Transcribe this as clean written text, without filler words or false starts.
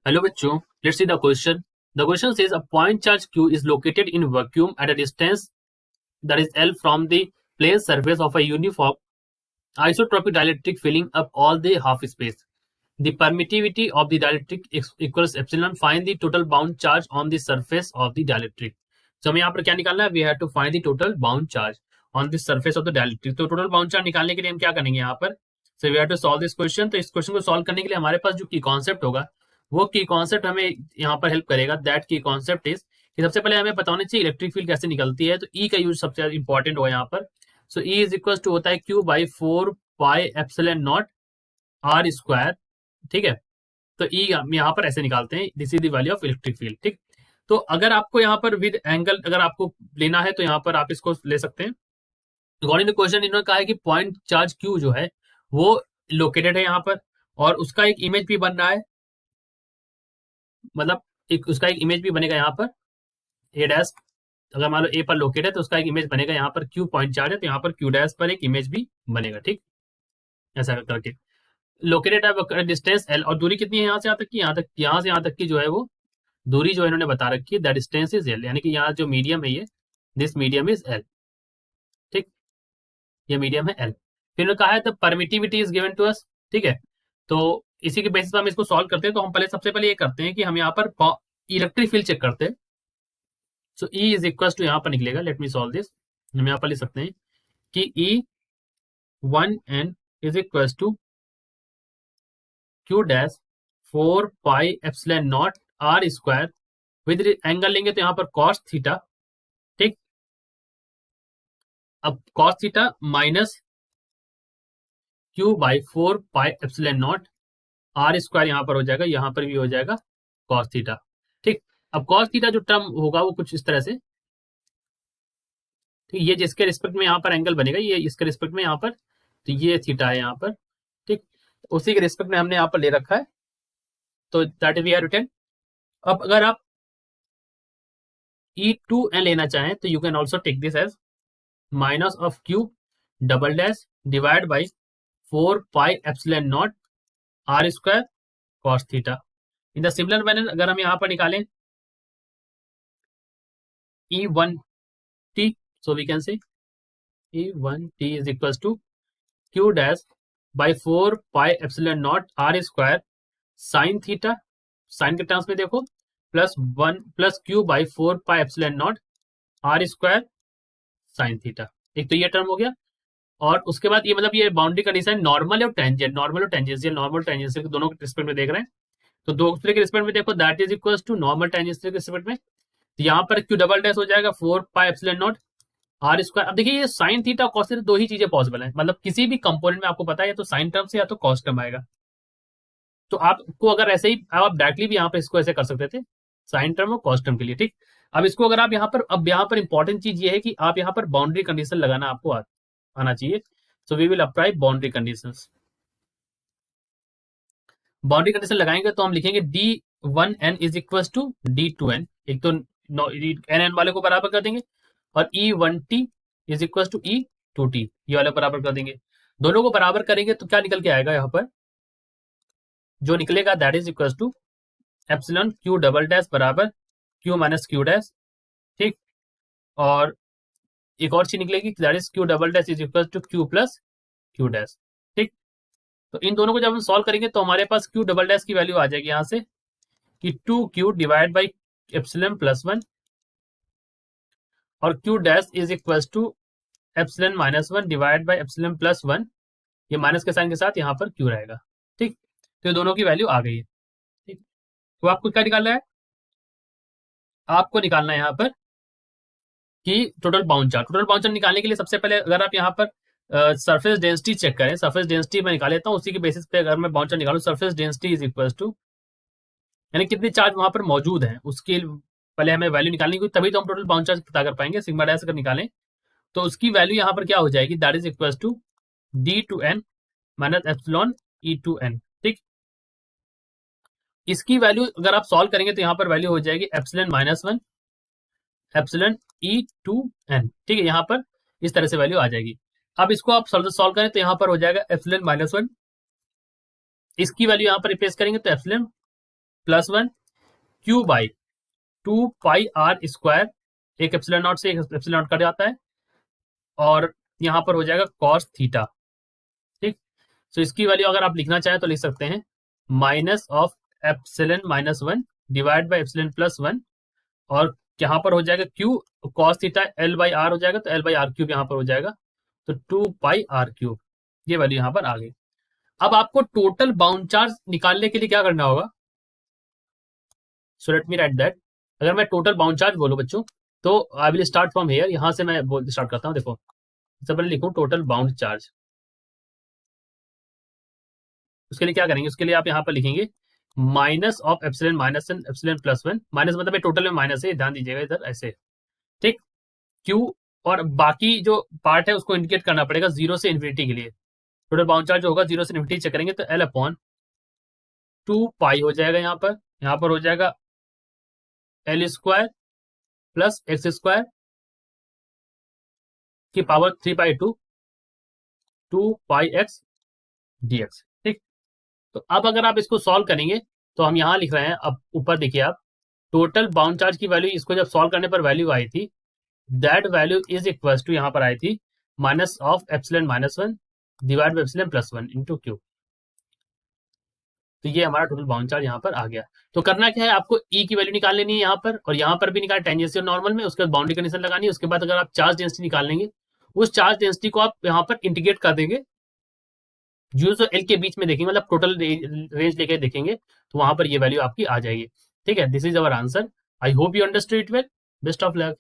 Hello bachcho, let's see the question. The question says a point charge Q is located in vacuum at a distance that is L from the plane surface of a uniform isotropic dielectric filling up all the half space. The permittivity of the dielectric equals epsilon. Find the total bound charge on the surface of the dielectric. So हमें यहाँ पर क्या निकालना है? We have to find the total bound charge on the surface of the dielectric. तो total bound charge निकालने के लिए हम क्या करेंगे यहाँ पर? So we have to solve this question. तो इस क्वेश्चन को सॉल्व करने के लिए हमारे पास जो की कॉन्सेप्ट होगा वो की कॉन्सेप्ट हमें यहाँ पर हेल्प करेगा. दैट की कॉन्सेप्ट इज कि सबसे पहले हमें बताना चाहिए इलेक्ट्रिक फील्ड कैसे निकलती है. तो ई का यूज सबसे इंपॉर्टेंट होगा यहाँ पर. So E is equal to होता है Q by 4 pi epsilon not R square. ठीक है, तो ई हम यहाँ पर ऐसे निकालते हैं. This is the value of electric field. ठीक, तो अगर आपको यहाँ पर विद एंगल अगर आपको लेना है तो यहाँ पर आप इसको ले सकते हैं. अकॉर्डिंग टू क्वेश्चन इन्होंने कहा है कि पॉइंट चार्ज क्यू जो है वो लोकेटेड है यहाँ पर और उसका एक इमेज भी बन रहा है. मतलब एक उसका एक इमेज भी बनेगा यहाँ पर ए डैश. अगर मान लो ए पर लोकेट है तो उसका एक इमेज बनेगा यहाँ पर. क्यू पॉइंट चार्ज है तो यहाँ पर क्यू डैश पर एक इमेज भी बनेगा. ठीक, ऐसा करके लोकेटेड है डिस्टेंस एल. और दूरी कितनी है यहाँ से यहाँ तक की? यहाँ से यहाँ तक की जो है वो दूरी जो इन्होंने बता रखी है दैट डिस्टेंस इज एल. यानी कि यहाँ जो मीडियम है ये दिस मीडियम इज एल. ठीक, ये मीडियम है एल. फिर इन्होंने कहा है the permittivity is given to us. ठीक है, तो इसी के बेसिस पर हम इसको सॉल्व करते हैं. तो हम पहले सबसे पहले ये करते हैं कि हम यहाँ पर इलेक्ट्रिक फील्ड चेक करते हैं. So E is equal to यहाँ पर निकलेगा. Let me solve this. हम यहाँ पर लिख सकते हैं कि E 1n is equal to Q dash 4 pi epsilon not R square with angle लेंगे तो यहाँ पर कॉस थीटा. ठीक, अब cos theta minus Q by 4 pi epsilon not R square यहाँ पर हो जाएगा. यहाँ पर भी हो जाएगा कॉस थीटा. ठीक, अब कॉस थीटा जो टर्म होगा वो कुछ इस तरह से. ठीक, ये जिसके रिस्पेक्ट में यहाँ पर एंगल बनेगा ये इसके रिस्पेक्ट में यहाँ पर, तो ये थीटा है यहाँ पर. ठीक, उसी के रिस्पेक्ट में हमने यहाँ पर ले रखा है. तो दैट वी आर रिटर्न. अब अगर आप E2n लेना चाहें तो you can also take this as minus of Q double dash divide by 4 pi epsilon not R square cos theta. In the similar manner अगर हम यहाँ पर निकालें E1t, so we can say E1t is equals to q dash by 4 pi epsilon naught r square sin theta. Sine के terms में देखो plus 1 plus Q by 4 pi epsilon not R square sine theta. एक तो ये term हो गया. और उसके बाद ये मतलब ये बाउंड्री कंडीशन नॉर्मल और टेंजेंट. नॉर्मल और टेंजेंशियल, नॉर्मल टेंजेंशियल दोनों के रिस्पेक्ट में देख रहे हैं. तो दूसरे के रिस्पेक्ट में देखो that is equal to normal tangential के रिस्पेक्ट में. तो यहाँ पर क्यू डबल डैश हो जाएगा 4 pi epsilon not R square. अब देखिए ये साइन थीटा और कॉस थीटा दो ही चीजें पॉसिबल है. मतलब किसी भी कंपोनेंट में आपको पता है या तो साइन टर्म से या तो कॉस टर्म आएगा. तो आपको अगर ऐसे ही आप डायरेक्टली भी यहाँ पर इसको ऐसे कर सकते थे साइन टर्म और कॉस टर्म के लिए. ठीक, अब इसको अगर आप यहाँ पर अब यहाँ पर इंपॉर्टेंट चीज ये है कि आप यहाँ पर बाउंड्री कंडीशन लगाना आपको आना चाहिए. So we will apply boundary conditions. Boundary condition लगाएंगे तो हम लिखेंगे D1n is equal to D2n. एक तो एन वाले को बराबर कर देंगे और E1t is equal to E2t ये वाले बराबर कर देंगे. दोनों को बराबर करेंगे तो क्या निकल के आएगा? यहाँ पर जो निकलेगा that is equal to epsilon Q double dash बराबर क्यू माइनस क्यू डैश. ठीक, और एक और चीज निकलेगी that is Q double dash is equal to Q plus Q dash. ठीक, तो इन दोनों को जब हम सॉल्व करेंगे तो हमारे पास क्यू डबल डैश की वैल्यू आ जाएगी यहाँ से कि 2q divide by epsilon plus 1 और q dash is equal to epsilon minus 1 divide by epsilon plus 1. ये माइनस के साइन के साथ यहाँ पर q रहेगा. ठीक, तो दोनों की वैल्यू आ गई है. ठीक, तो आपको क्या निकालना है? आपको निकालना है यहाँ पर कि total bound charge. Total bound charge निकालने के लिए सबसे पहले अगर आप यहाँ पर सरफेस डेंसिटी चेक करें. सरफेस डेंसिटी मैं निकाल लेता हूँ. उसी के बेसिस पे अगर मैं बाउंड चार्ज निकालूं surface density is equal to यानी कितने चार्ज वहां पर मौजूद हैं उसके पहले हमें वैल्यू निकालनी होगी. तभी तो हम टोटल बाउंड चार्ज पता कर पाएंगे. सिग्मा डैश अगर निकालें तो उसकी वैल्यू यहाँ पर क्या हो जाएगी? That is equal to D2n minus epsilon E2n. ठीक, इसकी वैल्यू अगर आप सॉल्व करेंगे तो यहाँ पर वैल्यू हो जाएगी एप्सिलॉन माइनस 1 एप्सिलॉन E2n. ठीक है, यहाँ पर इस तरह से वैल्यू आ जाएगी. अब इसको आप सॉल्व करें तो यहाँ पर हो जाएगा एप्सिलॉन माइनस 1. इसकी वैल्यू यहाँ पर रिप्लेस करेंगे तो epsilon plus one Q by 2 pi r square, एक एप्सिलॉन नॉट से एक एप्सिलॉन नॉट कट जाता है, और यहाँ पर हो जाएगा कॉस थीटा। ठीक, तो इसकी वैल्यू अगर आप लिखना चाहें तो लिख सकते हैं minus of epsilon minus one divide by epsilon plus one, और यहाँ पर हो जाएगा Q cos theta L by R हो जाएगा, तो एल बाई आर क्यूब यहाँ पर हो जाएगा, तो 2 पाई r क्यूब, ये वैल्यू यहाँ पर आ गई। अब आपको टोटल बाउंड चार्ज निकालने के लिए क्या करना होगा, so let me right that. अगर मैं टोटल बाउंड चार्ज बोलूं बच्चों, तो I will start from here, यहां से मैं बोल स्टार्ट करता हूं। देखो, सबसे पहले लिखूं टोटल बाउंड चार्ज। उसके लिए क्या करेंगे, उसके लिए आप यहाँ पर लिखेंगे minus of epsilon minus one epsilon plus one, minus मतलब टोटल में माइनस है, ध्यान दीजिएगा इधर ऐसे। ठीक, क्यू और बाकी जो पार्ट है उसको इंडिकेट करना पड़ेगा जीरो से इन्फिनिटी के लिए। टोटल बाउंड चार्ज होगा जीरो से इन्फिनिटी चेक करेंगे तो एल अपॉन 2 पाई हो जाएगा, यहाँ पर हो जाएगा L square plus x square की पावर 3/2 2 पाई x dx। ठीक, तो अब अगर आप इसको सॉल्व करेंगे तो हम यहां लिख रहे हैं, अब ऊपर देखिए आप, टोटल बाउंड चार्ज की वैल्यू, इसको जब सॉल्व करने पर वैल्यू आई थी, that value is equal to, यहां पर आई थी minus of epsilon minus one divide by epsilon plus one into Q. तो ये हमारा टोटल बाउंड चार्ज यहाँ पर आ गया। तो करना क्या है, आपको ई की वैल्यू निकाल लेनी है यहाँ पर, और यहाँ पर भी निकाल टेंजेंशियल नॉर्मल में, उसके बाद बाउंड्री कंडीशन लगानी है। उसके बाद अगर आप चार्ज डेंसिटी निकाल लेंगे, उस चार्ज डेंसिटी को आप यहाँ पर इंटीग्रेट कर देंगे, जीरो और एल के बीच में देखेंगे, मतलब टोटल रेंज लेके देखेंगे, तो वहां पर ये वैल्यू आपकी आ जाएगी। ठीक है, this is our answer. I hope you understood it well. Best of luck.